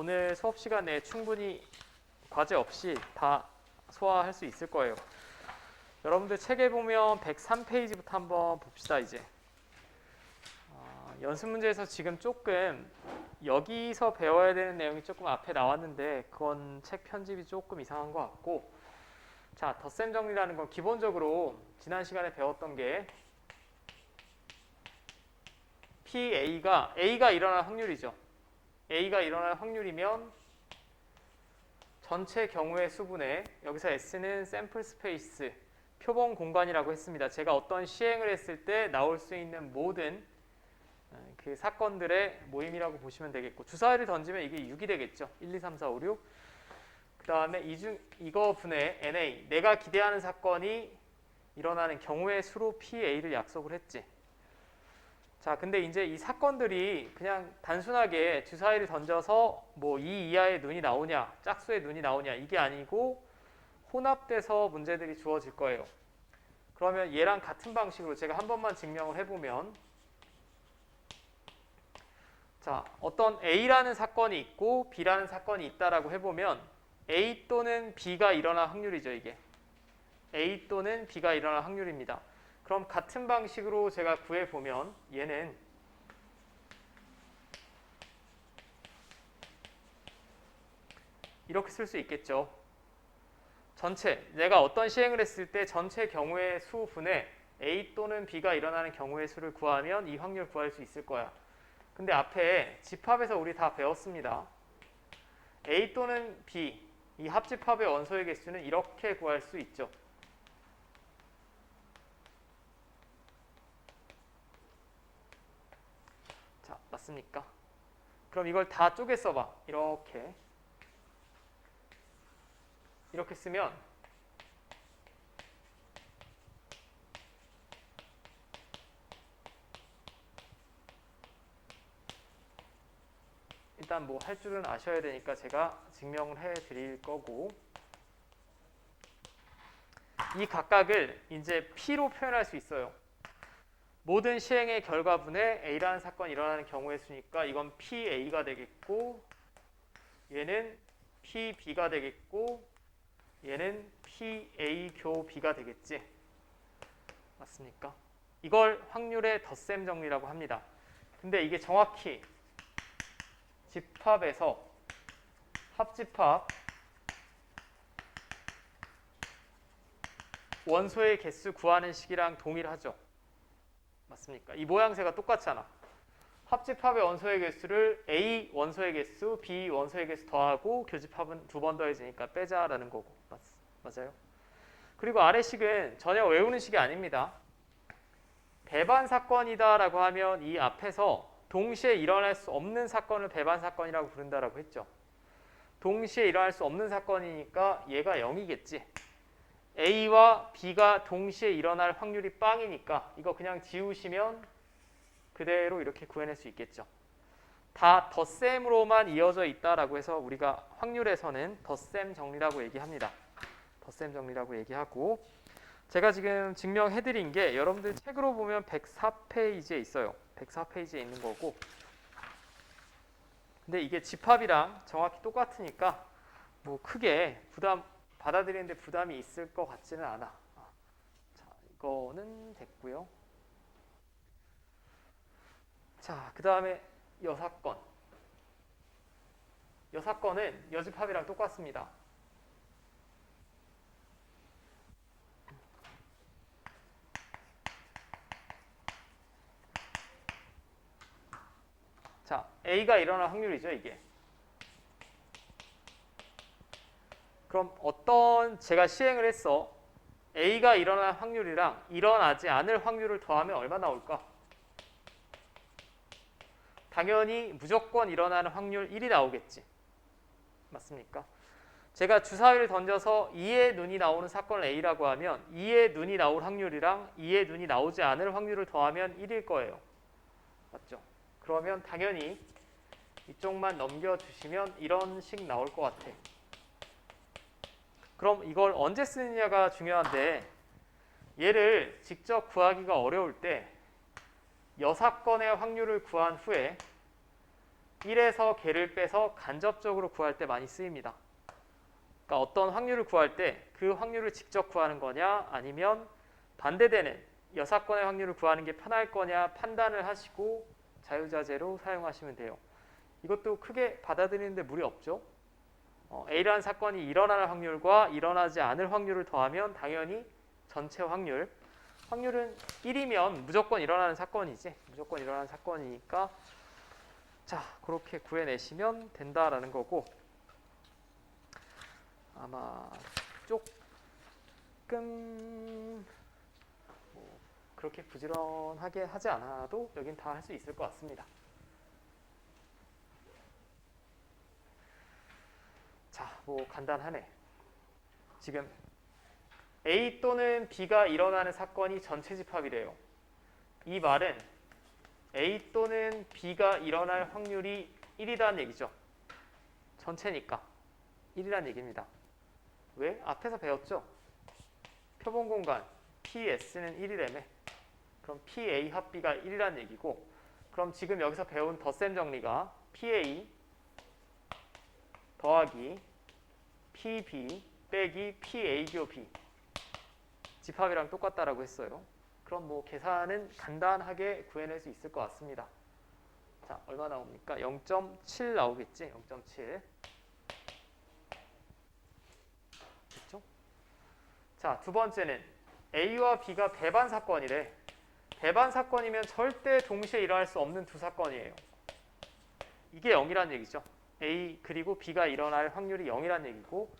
오늘 수업 시간에 충분히 과제 없이 다 소화할 수 있을 거예요. 여러분들 책에 보면 103페이지부터 한번 봅시다. 이제 연습 문제에서 지금 조금 여기서 배워야 되는 내용이 조금 앞에 나왔는데 그건 책 편집이 조금 이상한 것 같고, 자, 덧셈 정리라는 건 기본적으로 지난 시간에 배웠던 게 PA가 일어날 확률이죠. A가 일어날 확률이면 전체 경우의 수분에, 여기서 S는 샘플 스페이스, 표본 공간이라고 했습니다. 제가 어떤 시행을 했을 때 나올 수 있는 모든 그 사건들의 모임이라고 보시면 되겠고, 주사위를 던지면 이게 6이 되겠죠. 1, 2, 3, 4, 5, 6. 그 다음에 이거 분의 NA, 내가 기대하는 사건이 일어나는 경우의 수로 PA를 약속을 했지. 자, 근데 이제 이 사건들이 그냥 단순하게 주사위를 던져서 뭐 2 이하의 눈이 나오냐, 짝수의 눈이 나오냐, 이게 아니고 혼합돼서 문제들이 주어질 거예요. 그러면 얘랑 같은 방식으로 제가 한 번만 증명을 해보면, 자, 어떤 A라는 사건이 있고 B라는 사건이 있다라고 해보면 A 또는 B가 일어날 확률이죠. 이게 A 또는 B가 일어날 확률입니다. 그럼 같은 방식으로 제가 구해보면 얘는 이렇게 쓸 수 있겠죠. 전체, 내가 어떤 시행을 했을 때 전체 경우의 수분에 A 또는 B가 일어나는 경우의 수를 구하면 이 확률 구할 수 있을 거야. 근데 앞에 집합에서 우리 다 배웠습니다. A 또는 B, 이 합집합의 원소의 개수는 이렇게 구할 수 있죠. 자, 맞습니까? 그럼 이걸 다 쪼개 써봐. 이렇게 쓰면 일단 뭐 할 줄은 아셔야 되니까 제가 증명을 해 드릴 거고, 이 각각을 이제 P로 표현할 수 있어요. 모든 시행의 결과분에 A라는 사건이 일어나는 경우의 수니까 이건 PA가 되겠고, 얘는 PB가 되겠고, 얘는 PA 교 B가 되겠지. 맞습니까? 이걸 확률의 덧셈 정리라고 합니다. 근데 이게 정확히 집합에서 합집합 원소의 개수 구하는 식이랑 동일하죠. 맞습니까? 이 모양새가 똑같잖아. 합집합의 원소의 개수를 A 원소의 개수, B 원소의 개수 더하고 교집합은 2번 더해지니까 빼자라는 거고. 맞아요? 그리고 아래 식은 전혀 외우는 식이 아닙니다. 배반 사건이다라고 하면 이 앞에서 동시에 일어날 수 없는 사건을 배반 사건이라고 부른다라고 했죠. 동시에 일어날 수 없는 사건이니까 얘가 0이겠지. A와 B가 동시에 일어날 확률이 빵이니까 이거 그냥 지우시면 그대로 이렇게 구해낼 수 있겠죠. 다 덧셈으로만 이어져 있다라고 해서 우리가 확률에서는 덧셈 정리라고 얘기합니다. 덧셈 정리라고 얘기하고, 제가 지금 증명해드린 게 여러분들 책으로 보면 104페이지에 있어요. 104페이지에 있는 거고, 근데 이게 집합이랑 정확히 똑같으니까 뭐 크게 받아들이는데 부담이 있을 것 같지는 않아. 자, 이거는 됐고요. 자, 그 다음에 여사건. 여사건은 여집합이랑 똑같습니다. 자, A가 일어날 확률이죠, 이게. 그럼 어떤 제가 시행을 했어. A가 일어날 확률이랑 일어나지 않을 확률을 더하면 얼마 나올까? 당연히 무조건 일어나는 확률 1이 나오겠지. 맞습니까? 제가 주사위를 던져서 2의 눈이 나오는 사건을 A라고 하면 2의 눈이 나올 확률이랑 2의 눈이 나오지 않을 확률을 더하면 1일 거예요. 맞죠? 그러면 당연히 이쪽만 넘겨주시면 이런 식 나올 것 같아. 그럼 이걸 언제 쓰느냐가 중요한데, 얘를 직접 구하기가 어려울 때 여사건의 확률을 구한 후에 1에서 개를 빼서 간접적으로 구할 때 많이 쓰입니다. 그러니까 어떤 확률을 구할 때 그 확률을 직접 구하는 거냐 아니면 반대되는 여사건의 확률을 구하는 게 편할 거냐 판단을 하시고 자유자재로 사용하시면 돼요. 이것도 크게 받아들이는데 무리 없죠. A라는 사건이 일어날 확률과 일어나지 않을 확률을 더하면 당연히 전체 확률은 1이면 무조건 일어나는 사건이지. 무조건 일어나는 사건이니까 자, 그렇게 구해내시면 된다라는 거고 아마 조금 그렇게 부지런하게 하지 않아도 여긴 다 할 수 있을 것 같습니다. 자, 뭐 간단하네. 지금 A 또는 B가 일어나는 사건이 전체 집합이래요. 이 말은 A 또는 B가 일어날 확률이 1이라는 얘기죠. 전체니까 1이라는 얘기입니다. 왜? 앞에서 배웠죠. 표본 공간 PS는 1이라며. 그럼 PA 합 B가 1이라는 얘기고 그럼 지금 여기서 배운 덧셈 정리가 PA 더하기 PB 빼기 PA교 B 집합이랑 똑같다라고 했어요. 그럼 뭐 계산은 간단하게 구해낼 수 있을 것 같습니다. 자, 얼마 나옵니까? 0.7 나오겠지? 0.7 됐죠? 자, 두 번째는 A와 B가 배반 사건이래. 배반 사건이면 절대 동시에 일어날 수 없는 두 사건이에요. 이게 0이란 얘기죠. A 그리고 B가 일어날 확률이 0이란 얘기고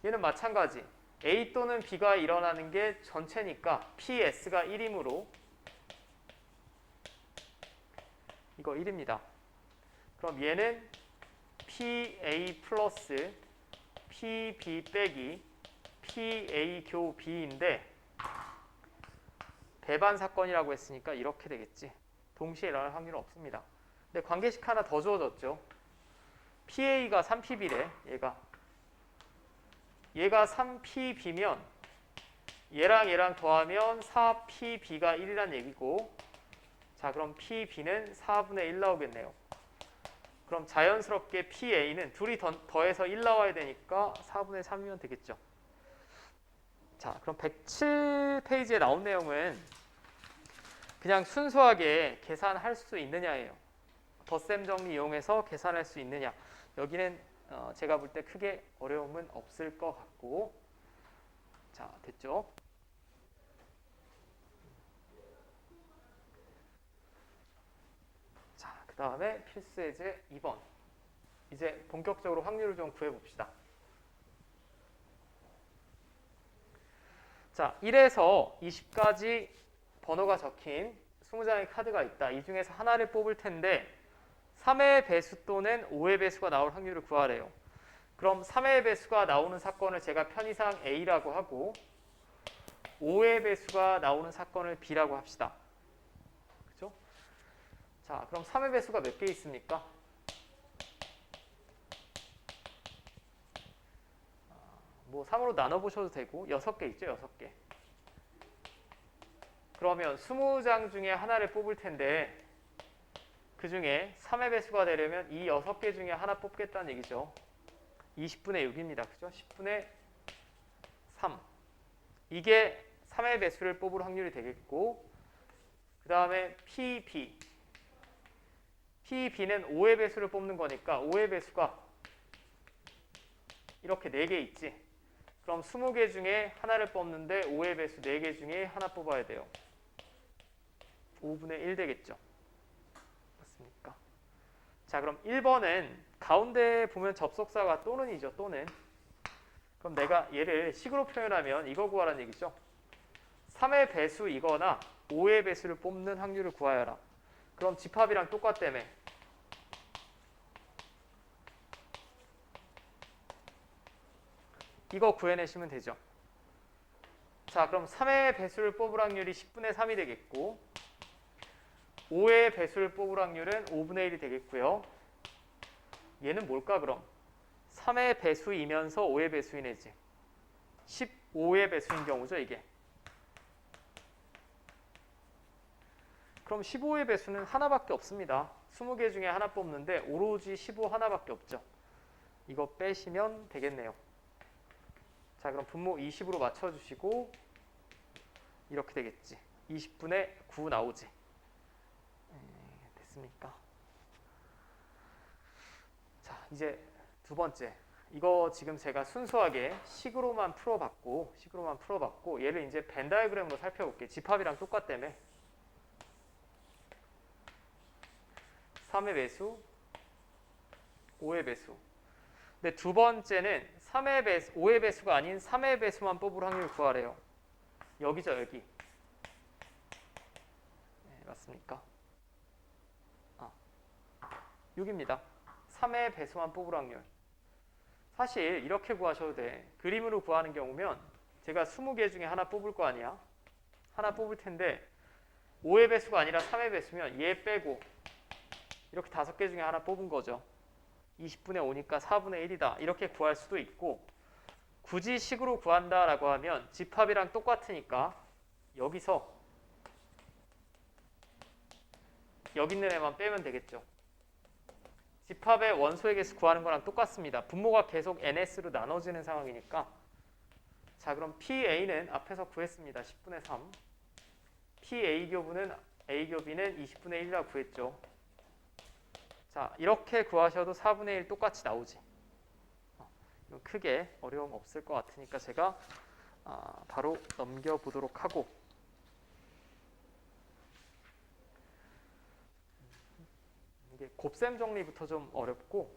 얘는 마찬가지. A 또는 B가 일어나는 게 전체니까 PS가 1이므로 이거 1입니다. 그럼 얘는 PA 플러스 PB 빼기 PA 교 B인데 배반 사건이라고 했으니까 이렇게 되겠지. 동시에 일어날 확률은 없습니다. 근데 관계식 하나 더 주어졌죠. PA가 3PB래. 얘가 3PB면 얘랑 더하면 4PB가 1이란 얘기고 자, 그럼 PB는 4분의 1 나오겠네요. 그럼 자연스럽게 PA는 둘이 더해서 1 나와야 되니까 4분의 3이면 되겠죠. 자, 그럼 107페이지에 나온 내용은 그냥 순수하게 계산할 수 있느냐예요. 덧셈 정리 이용해서 계산할 수 있느냐. 여기는 제가 볼 때 크게 어려움은 없을 것 같고 자, 됐죠? 자, 그 다음에 필수 예제 2번 이제 본격적으로 확률을 좀 구해봅시다. 자, 1에서 20까지 번호가 적힌 20장의 카드가 있다. 이 중에서 하나를 뽑을 텐데 3의 배수 또는 5의 배수가 나올 확률을 구하래요. 그럼 3의 배수가 나오는 사건을 제가 편의상 A라고 하고 5의 배수가 나오는 사건을 B라고 합시다. 그죠? 자, 그럼 3의 배수가 몇 개 있습니까? 뭐 3으로 나눠보셔도 되고 6개 있죠. 6개. 그러면 20장 중에 하나를 뽑을 텐데 그 중에 3의 배수가 되려면 이 6개 중에 하나 뽑겠다는 얘기죠. 20분의 6입니다. 그죠? 10분의 3. 이게 3의 배수를 뽑을 확률이 되겠고 그 다음에 PB. PB는 5의 배수를 뽑는 거니까 5의 배수가 이렇게 4개 있지. 그럼 20개 중에 하나를 뽑는데 5의 배수 4개 중에 하나 뽑아야 돼요. 5분의 1 되겠죠. 맞습니까? 자, 그럼 1번은 가운데 보면 접속사가 또는이죠. 또는. 그럼 내가 얘를 식으로 표현하면 이거 구하라는 얘기죠. 3의 배수이거나 5의 배수를 뽑는 확률을 구하여라. 그럼 집합이랑 똑같다며. 이거 구해내시면 되죠. 자, 그럼 3의 배수를 뽑을 확률이 10분의 3이 되겠고 5의 배수를 뽑을 확률은 5분의 1이 되겠고요. 얘는 뭘까 그럼? 3의 배수이면서 5의 배수인 애지. 15의 배수인 경우죠, 이게. 그럼 15의 배수는 하나밖에 없습니다. 20개 중에 하나 뽑는데 오로지 15 하나밖에 없죠. 이거 빼시면 되겠네요. 자, 그럼 분모 20으로 맞춰주시고 이렇게 되겠지. 20분의 9 나오지. 됐습니까? 자, 이제 두 번째. 이거 지금 제가 순수하게 식으로만 풀어봤고 얘를 이제 벤 다이어그램으로 살펴볼게요. 집합이랑 똑같다며. 3의 배수, 5의 배수. 근데 두 번째는 3의 배수, 5의 배수가 아닌 3의 배수만 뽑을 확률 구하래요. 여기죠, 여기. 네, 맞습니까? 6입니다. 3의 배수만 뽑을 확률. 사실 이렇게 구하셔도 돼. 그림으로 구하는 경우면 제가 20개 중에 하나 뽑을 거 아니야. 하나 뽑을 텐데 5의 배수가 아니라 3의 배수면 얘 빼고 이렇게 5개 중에 하나 뽑은 거죠. 20분의 5니까 4분의 1이다. 이렇게 구할 수도 있고 굳이 식으로 구한다라고 하면 집합이랑 똑같으니까 여기서 여기 있는 애만 빼면 되겠죠. 집합의 원소의 개수 구하는 거랑 똑같습니다. 분모가 계속 ns로 나눠지는 상황이니까. 자, 그럼 PA는 앞에서 구했습니다. 10분의 3. PA 교분은 A 교비는 20분의 1이라고 구했죠. 자, 이렇게 구하셔도 4분의 1 똑같이 나오지. 크게 어려움 없을 것 같으니까 제가 바로 넘겨보도록 하고 이게 곱셈 정리부터 좀 어렵고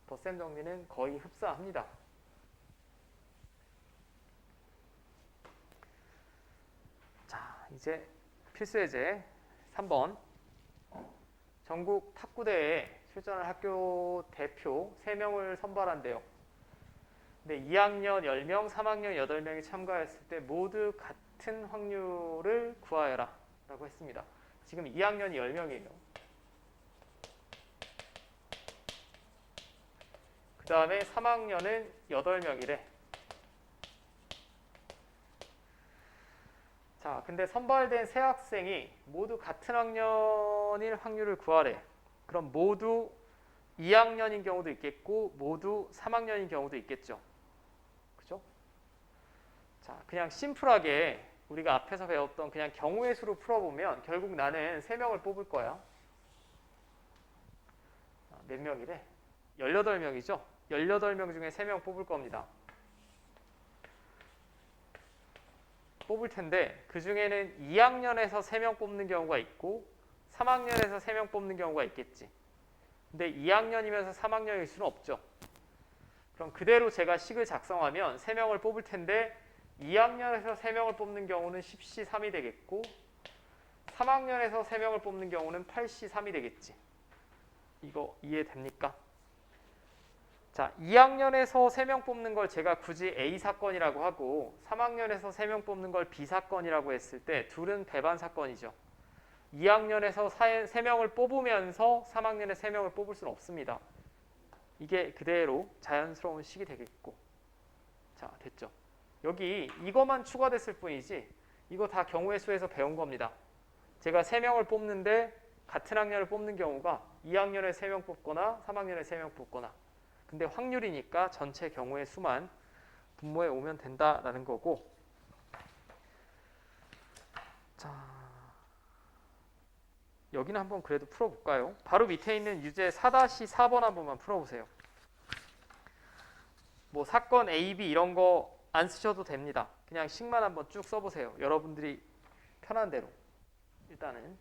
덧셈 정리는 거의 흡사합니다. 자, 이제 필수예제 3번. 전국 탁구대회에 출전할 학교 대표 3명을 선발한대요. 근데 2학년 10명, 3학년 8명이 참가했을 때 모두 같은 확률을 구하여라 라고 했습니다. 지금 2학년이 10명이에요. 그 다음에 3학년은 8명이래. 자, 근데 선발된 세 학생이 모두 같은 학년일 확률을 구하래. 그럼 모두 2학년인 경우도 있겠고 모두 3학년인 경우도 있겠죠. 그죠? 자, 그냥 심플하게 우리가 앞에서 배웠던 그냥 경우의 수로 풀어보면 결국 나는 3명을 뽑을 거야. 몇 명이래? 18명이죠? 18명 중에 3명 뽑을 겁니다. 뽑을 텐데 그 중에는 2학년에서 3명 뽑는 경우가 있고 3학년에서 3명 뽑는 경우가 있겠지. 근데 2학년이면서 3학년일 수는 없죠. 그럼 그대로 제가 식을 작성하면 3명을 뽑을 텐데 2학년에서 3명을 뽑는 경우는 10C3이 되겠고 3학년에서 3명을 뽑는 경우는 8C3이 되겠지. 이거 이해됩니까? 자, 2학년에서 3명 뽑는 걸 제가 굳이 A 사건이라고 하고 3학년에서 3명 뽑는 걸 B 사건이라고 했을 때 둘은 배반 사건이죠. 2학년에서 3명을 뽑으면서 3학년에 3명을 뽑을 수는 없습니다. 이게 그대로 자연스러운 식이 되겠고. 자, 됐죠? 여기 이거만 추가됐을 뿐이지 이거 다 경우의 수에서 배운 겁니다. 제가 3명을 뽑는데 같은 학년을 뽑는 경우가 2학년에 3명 뽑거나 3학년에 3명 뽑거나 근데 확률이니까 전체 경우의 수만 분모에 오면 된다라는 거고. 자, 여기는 한번 그래도 풀어볼까요? 바로 밑에 있는 유제 4-4번 한 번만 풀어보세요. 뭐 사건 A, B 이런 거 안 쓰셔도 됩니다. 그냥 식만 한번 쭉 써보세요. 여러분들이 편한 대로. 일단은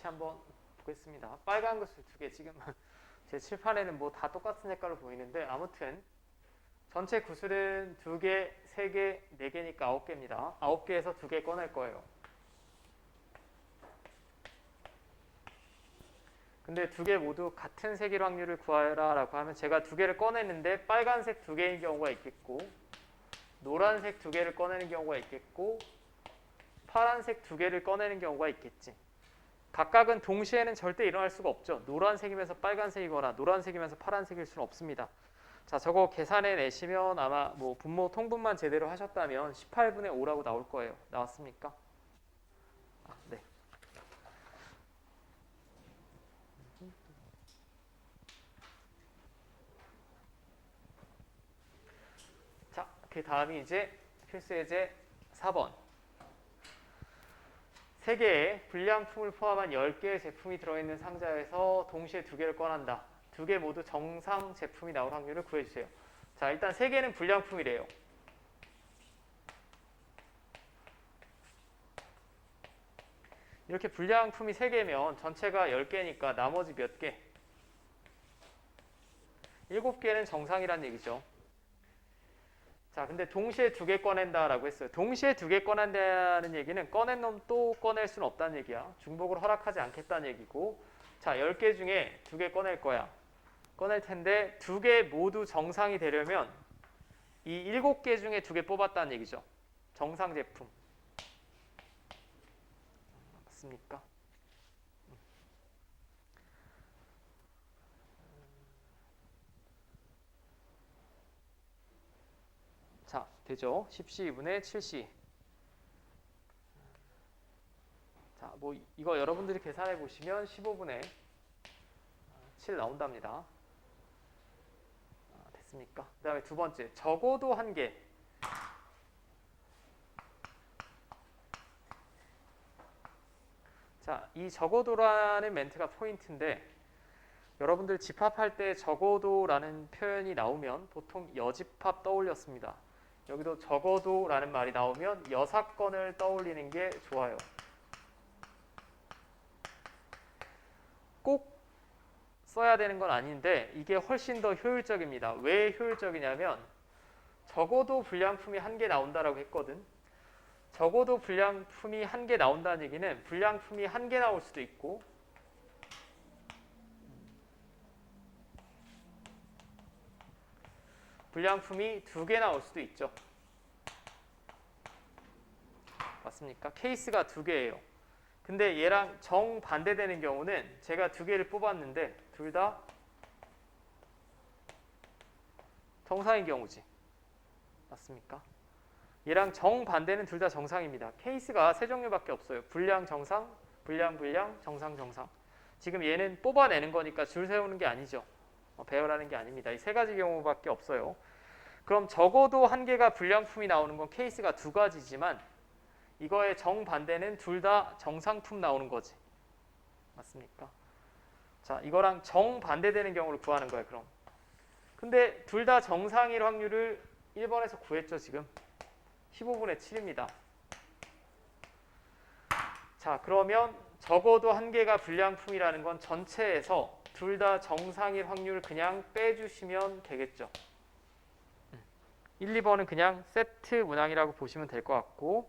같이 한번 보겠습니다. 빨간 구슬 2개 지금 제 칠판에는 뭐 다 똑같은 색깔로 보이는데 아무튼 전체 구슬은 2개, 3개, 4개니까 9개입니다. 9개에서 2개 꺼낼 거예요. 근데 2개 모두 같은 색일 확률을 구하라 라고 하면 제가 2개를 꺼냈는데 빨간색 2개인 경우가 있겠고 노란색 2개를 꺼내는 경우가 있겠고 파란색 2개를 꺼내는 경우가 있겠지. 각각은 동시에는 절대 일어날 수가 없죠. 노란색이면서 빨간색이거나 노란색이면서 파란색일 수는 없습니다. 자, 저거 계산해 내시면 아마 뭐 분모 통분만 제대로 하셨다면 18분의 5라고 나올 거예요. 나왔습니까? 네. 자, 그 다음이 이제 필수 예제 4번. 3개의 불량품을 포함한 10개의 제품이 들어있는 상자에서 동시에 2개를 꺼낸다. 2개 모두 정상 제품이 나올 확률을 구해주세요. 자, 일단 3개는 불량품이래요. 이렇게 불량품이 3개면 전체가 10개니까 나머지 몇 개? 7개는 정상이란 얘기죠. 자, 근데 동시에 2개 꺼낸다라고 했어요. 동시에 2개 꺼낸다는 얘기는 꺼낸 놈 또 꺼낼 수는 없다는 얘기야. 중복을 허락하지 않겠다는 얘기고, 자, 10개 중에 2개 꺼낼 거야. 꺼낼 텐데 2개 모두 정상이 되려면 이 7개 중에 2개 뽑았다는 얘기죠. 정상 제품. 맞습니까? 자, 되죠? 10C2분의 7C. 자, 뭐 이거 여러분들이 계산해 보시면 15분의 7 나온답니다. 됐습니까? 그 다음에 두 번째, 적어도 1개. 자, 이 적어도라는 멘트가 포인트인데 여러분들 집합할 때 적어도라는 표현이 나오면 보통 여집합 떠올렸습니다. 여기도 적어도라는 말이 나오면 여사건을 떠올리는 게 좋아요. 꼭 써야 되는 건 아닌데 이게 훨씬 더 효율적입니다. 왜 효율적이냐면 적어도 불량품이 1개 나온다라고 했거든. 적어도 불량품이 1개 나온다는 얘기는 불량품이 1개 나올 수도 있고 불량품이 2개 나올 수도 있죠. 맞습니까? 케이스가 2개예요. 근데 얘랑 정반대되는 경우는 제가 2개를 뽑았는데 둘 다 정상인 경우지. 맞습니까? 얘랑 정반대는 둘 다 정상입니다. 케이스가 3종류밖에 없어요. 불량 정상, 불량 불량, 정상 정상. 지금 얘는 뽑아내는 거니까 줄 세우는 게 아니죠. 배열하는 게 아닙니다. 이 3가지 경우밖에 없어요. 그럼 적어도 1개가 불량품이 나오는 건 케이스가 2가지지만 이거의 정반대는 둘 다 정상품 나오는 거지. 맞습니까? 자, 이거랑 정반대되는 경우를 구하는 거예요, 그럼. 근데 둘 다 정상일 확률을 1번에서 구했죠, 지금. 15분의 7입니다. 자, 그러면 적어도 1개가 불량품이라는 건 전체에서 둘 다 정상일 확률을 그냥 빼주시면 되겠죠. 1, 2번은 그냥 세트 문항이라고 보시면 될 것 같고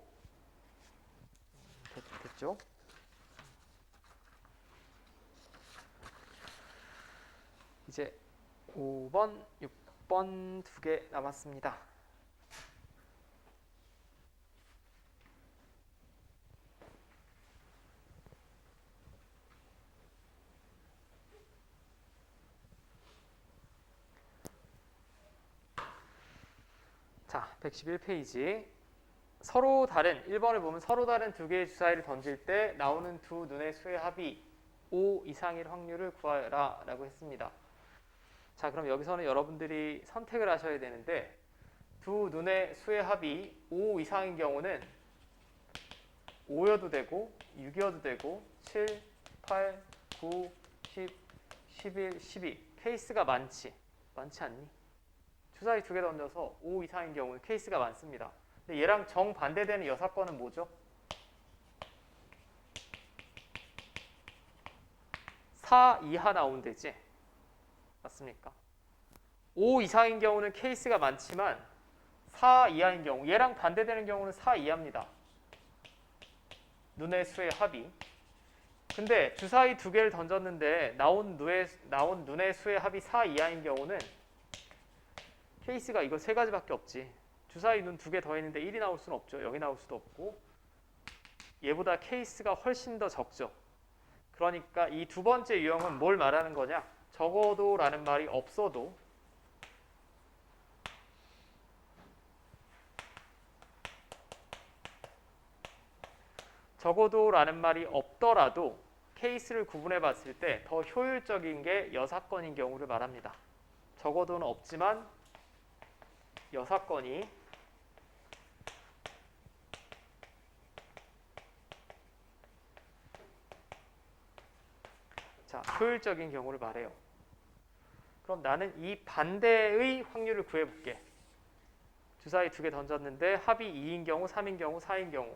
됐죠? 이제 5번, 6번 2개 남았습니다. 자, 111페이지. 서로 다른 1번을 보면 서로 다른 2개의 주사위를 던질 때 나오는 두 눈의 수의 합이 5 이상일 확률을 구하라 라고 했습니다. 자, 그럼 여기서는 여러분들이 선택을 하셔야 되는데 두 눈의 수의 합이 5 이상인 경우는 5여도 되고 6이어도 되고 7, 8, 9, 10, 11, 12 케이스가 많지 않니? 주사위 2개 던져서 5 이상인 경우는 케이스가 많습니다. 근데 얘랑 정반대되는 여사건은 뭐죠? 4 이하 나오면 되지. 맞습니까? 5 이상인 경우는 케이스가 많지만 4 이하인 경우, 얘랑 반대되는 경우는 4 이하입니다. 눈의 수의 합이. 근데 주사위 두 개를 던졌는데 나온 눈의 수의 합이 4 이하인 경우는 케이스가 이거 세 가지밖에 없지. 주사위 눈 두 개 더했는데 1이 나올 수는 없죠. 0이 나올 수도 없고. 얘보다 케이스가 훨씬 더 적죠. 그러니까 이 두 번째 유형은 뭘 말하는 거냐? 적어도 라는 말이 없어도 라는 말이 없더라도 케이스를 구분해 봤을 때 더 효율적인 게 여사건인 경우를 말합니다. 적어도는 없지만 여사건이 효율적인 경우를 말해요. 그럼 나는 이 반대의 확률을 구해볼게. 주사위 두 개 던졌는데 합이 2인 경우, 3인 경우, 4인 경우.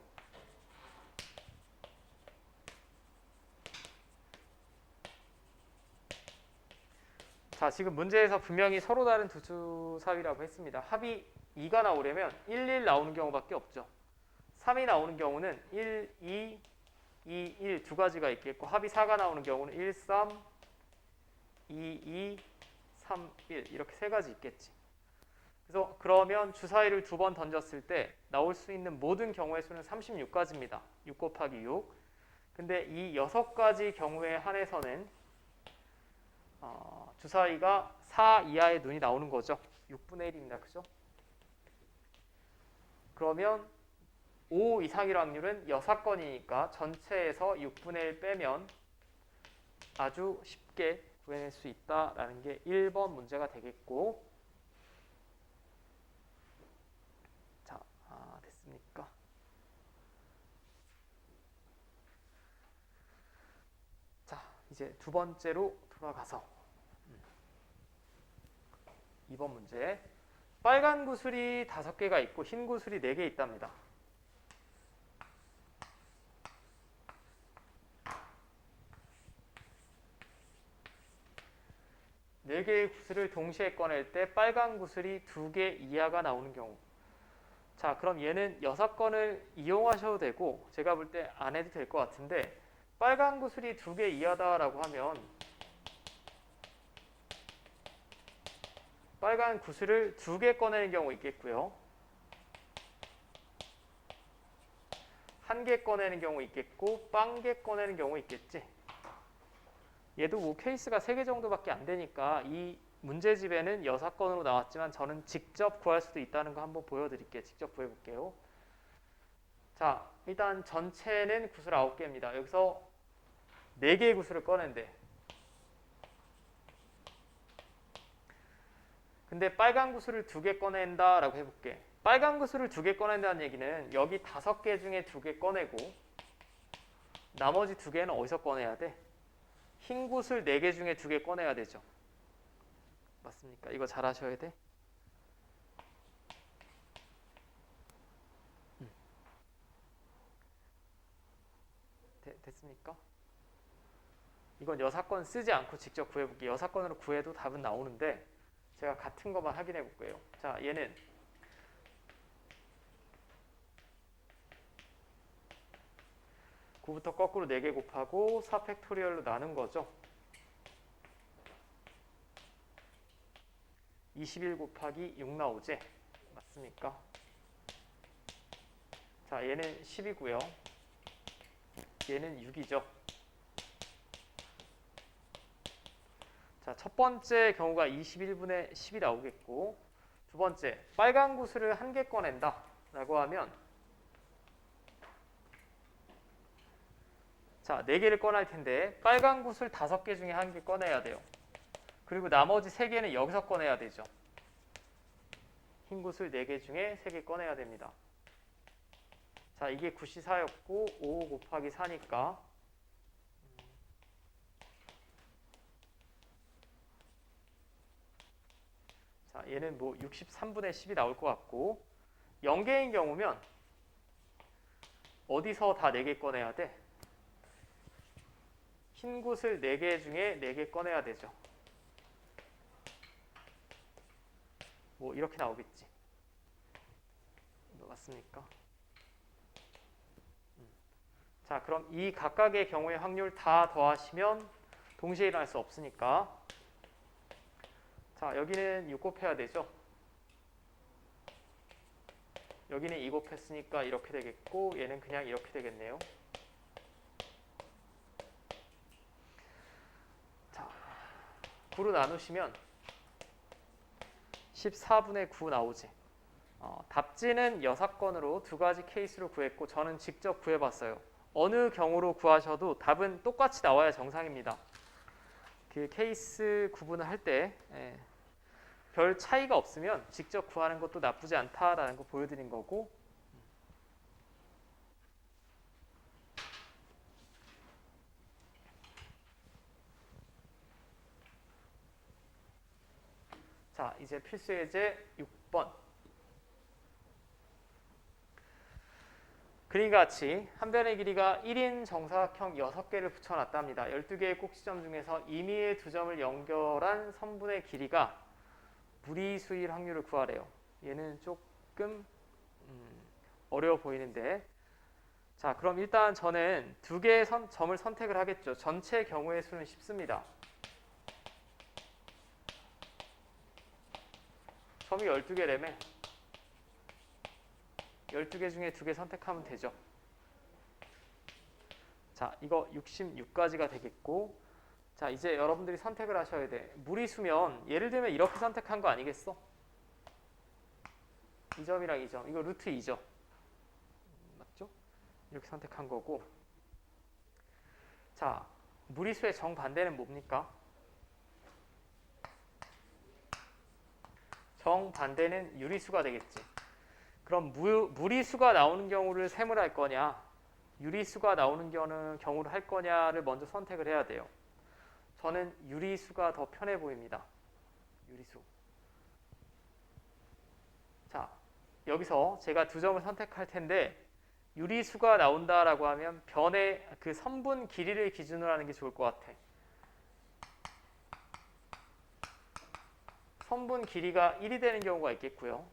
자, 지금 문제에서 분명히 서로 다른 두 주사위라고 했습니다. 합이 2가 나오려면 1, 1 나오는 경우밖에 없죠. 3이 나오는 경우는 1, 2, 2, 1 두 가지가 있겠고 합이 4가 나오는 경우는 1, 3, 2, 2, 3, 1 이렇게 세 가지 있겠지. 그래서 그러면 주사위를 두 번 던졌을 때 나올 수 있는 모든 경우의 수는 36가지입니다. 6 곱하기 6. 근데 이 6가지 경우에 한해서는 주사위가 4 이하의 눈이 나오는 거죠. 6분의 1입니다. 그죠? 그러면 5 이상일 확률은 6건이니까 전체에서 6분의 1 빼면 아주 쉽게 구해낼 수 있다라는 게 1번 문제가 되겠고, 자, 됐습니까? 자, 이제 두 번째로 돌아가서 2번 문제. 빨간 구슬이 5개가 있고 흰 구슬이 4개 있답니다. 네 개의 구슬을 동시에 꺼낼 때 빨간 구슬이 2개 이하가 나오는 경우. 자, 그럼 얘는 6건을 이용하셔도 되고 제가 볼 때 안 해도 될 것 같은데, 빨간 구슬이 2개 이하다라고 하면 빨간 구슬을 2개 꺼내는 경우 있겠고요. 1개 꺼내는 경우 있겠고 0개 꺼내는 경우 있겠지. 얘도 뭐 케이스가 3개 정도밖에 안 되니까 이 문제집에는 6건으로 나왔지만 저는 직접 구할 수도 있다는 거 한번 보여드릴게요. 직접 구해볼게요. 자, 일단 전체는 구슬 9개입니다. 여기서 4개의 구슬을 꺼낸대. 근데 빨간 구슬을 2개 꺼낸다라고 해볼게. 빨간 구슬을 2개 꺼낸다는 얘기는 여기 5개 중에 2개 꺼내고 나머지 2개는 어디서 꺼내야 돼? 흰 구슬 4개 중에 2개 꺼내야 되죠. 맞습니까? 이거 잘 하셔야 돼. 됐습니까? 이건 여사건 쓰지 않고 직접 구해볼게요. 여사건으로 구해도 답은 나오는데 제가 같은 것만 확인해 볼게요. 자, 얘는 9부터 거꾸로 4개 곱하고 4팩토리얼로 나눈 거죠. 21 곱하기 6 나오지? 맞습니까? 자, 얘는 10이고요. 얘는 6이죠. 자, 첫 번째 경우가 21분의 10이 나오겠고, 두 번째, 빨간 구슬을 1개 꺼낸다 라고 하면, 자, 4개를 꺼낼 텐데 빨간 구슬 5개 중에 1개 꺼내야 돼요. 그리고 나머지 3개는 여기서 꺼내야 되죠. 흰 구슬 4개 중에 3개 꺼내야 됩니다. 자, 이게 94였고 5 곱하기 4니까 자, 얘는 뭐 63분의 10이 나올 것 같고, 0개인 경우면 어디서 다 4개 꺼내야 돼? 흰 곳을 4개 중에 4개 꺼내야 되죠. 뭐 이렇게 나오겠지. 맞습니까? 자, 그럼 이 각각의 경우의 확률 다 더하시면 동시에 일어날 수 없으니까, 자, 여기는 6 곱해야 되죠. 여기는 2 곱했으니까 이렇게 되겠고, 얘는 그냥 이렇게 되겠네요. 자, 9로 나누시면 14분의 9 나오지. 답지는 6건으로 2가지 케이스로 구했고, 저는 직접 구해봤어요. 어느 경우로 구하셔도 답은 똑같이 나와야 정상입니다. 그 케이스 구분을 할 때 별 차이가 없으면 직접 구하는 것도 나쁘지 않다라는 거 보여드린 거고, 자, 이제 필수 예제 6번. 그림과 같이 한 변의 길이가 1인 정사각형 6개를 붙여놨답니다. 12개의 꼭지점 중에서 임의의 2점을 연결한 선분의 길이가 무리수일 확률을 구하래요. 얘는 조금 어려워 보이는데, 자, 그럼 일단 저는 2개의 점을 선택을 하겠죠. 전체 경우의 수는 쉽습니다. 점이 12개라며 12개 중에 2개 선택하면 되죠. 자, 이거 66까지가 되겠고, 자, 이제 여러분들이 선택을 하셔야 돼. 무리수면 예를 들면 이렇게 선택한 거 아니겠어? 이 점이랑 이 점, 이거 루트 2죠. 맞죠? 이렇게 선택한 거고, 자, 무리수의 정반대는 뭡니까? 정반대는 유리수가 되겠지. 그럼 무리수가 나오는 경우를 셈을 할 거냐, 유리수가 나오는 경우를 할 거냐를 먼저 선택을 해야 돼요. 저는 유리수가 더 편해 보입니다. 유리수. 자, 여기서 제가 2점을 선택할 텐데, 유리수가 나온다라고 하면 변의 그 선분 길이를 기준으로 하는 게 좋을 것 같아. 선분 길이가 1이 되는 경우가 있겠고요.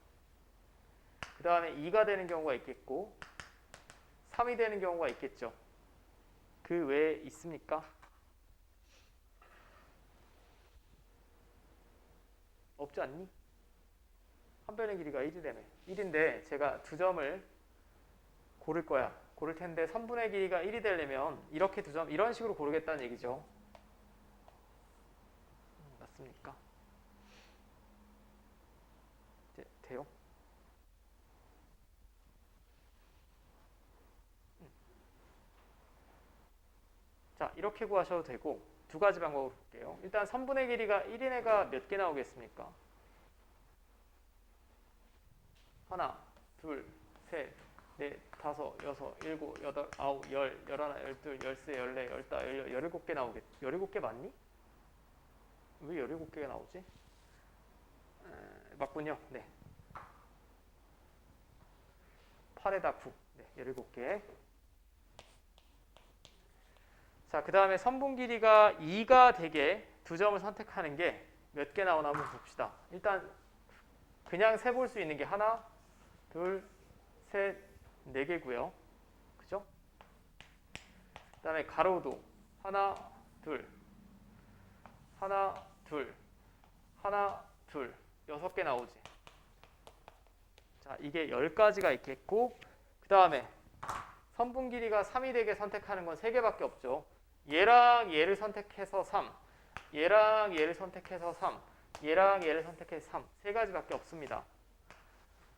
그 다음에 2가 되는 경우가 있겠고, 3이 되는 경우가 있겠죠. 그 외에 있습니까? 없지 않니? 한 변의 길이가 1이라며. 1인데 제가 2점을 고를 거야. 고를 텐데 선분의 길이가 1이 되려면 이렇게 2점, 이런 식으로 고르겠다는 얘기죠. 맞습니까? 돼요? 자, 이렇게 구하셔도 되고, 2가지 방법으로 볼게요. 일단 선분의 길이가 1인 애가 몇 개 나오겠습니까? 하나, 둘, 셋, 넷, 다섯, 여섯, 일곱, 여덟, 아홉, 열, 열하나, 열둘, 열세, 열네, 열다, 열여, 17개 나오겠. 17개 맞니? 왜 17개가 나오지? 맞군요. 네. 8에다 9. 네, 17개. 자, 그 다음에 선분 길이가 2가 되게 2점을 선택하는 게 몇 개 나오나 한번 봅시다. 일단 그냥 세볼 수 있는 게 하나, 둘, 셋, 4개고요. 그죠? 그 다음에 가로도 하나, 둘, 하나, 둘, 하나, 둘, 6개 나오지. 자, 이게 10가지가 있겠고, 그 다음에 선분 길이가 3이 되게 선택하는 건 3개밖에 없죠. 얘랑 얘를 선택해서 3, 얘랑 얘를 선택해서 3, 얘랑 얘를 선택해서 3, 3가지밖에 없습니다.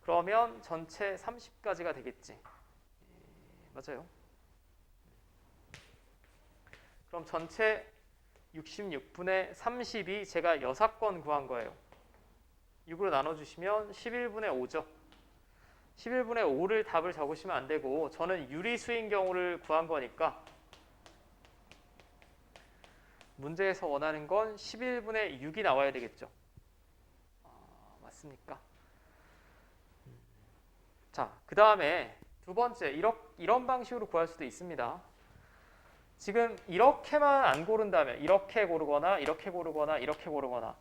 그러면 전체 30가지가 되겠지. 맞아요. 그럼 전체 66분의 30이 제가 6건 구한 거예요. 6으로 나눠주시면 11분의 5죠. 11분의 5를 답을 적으시면 안 되고, 저는 유리수인 경우를 구한 거니까 문제에서 원하는 건 11분의 6이 나와야 되겠죠. 맞습니까? 자, 그 다음에 두 번째, 이런 방식으로 구할 수도 있습니다. 지금 이렇게만 안 고른다면 이렇게 고르거나 이렇게 고르거나 이렇게 고르거나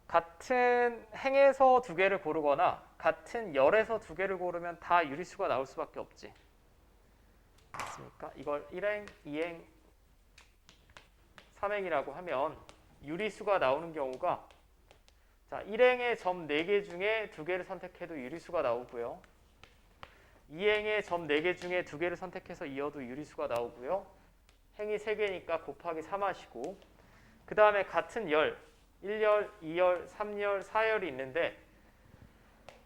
같은 행에서 두 개를 고르거나 같은 열에서 두 개를 고르면 다 유리수가 나올 수밖에 없지. 맞습니까? 이걸 1행, 2행, 3행이라고 하면 유리수가 나오는 경우가 자, 1행의 점 4개 중에 2개를 선택해도 유리수가 나오고요. 2행의 점 4개 중에 2개를 선택해서 이어도 유리수가 나오고요. 행이 3개니까 곱하기 3하시고 그 다음에 같은 열 1열, 2열, 3열, 4열이 있는데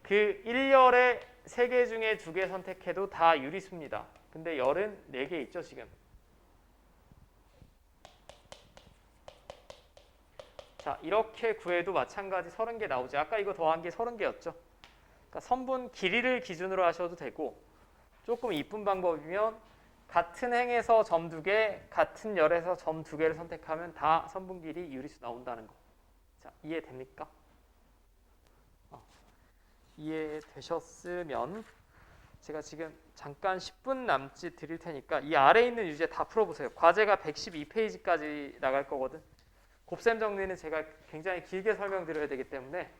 그 1열에 3개 중에 2개 선택해도 다 유리수입니다. 근데 열은 4개 있죠 지금. 자, 이렇게 구해도 마찬가지 30개 나오죠. 아까 이거 더한 게 30개였죠. 그러니까 선분 길이를 기준으로 하셔도 되고 조금 이쁜 방법이면 같은 행에서 점 2개, 같은 열에서 점 2개를 선택하면 다 선분 길이 유리수 나온다는 거. 자, 이해됩니까? 이해되셨으면 제가 지금 잠깐 10분 남짓 드릴 테니까 이 아래에 있는 유제 다 풀어보세요. 과제가 112페이지까지 나갈 거거든. 곱셈 정리는 제가 굉장히 길게 설명드려야 되기 때문에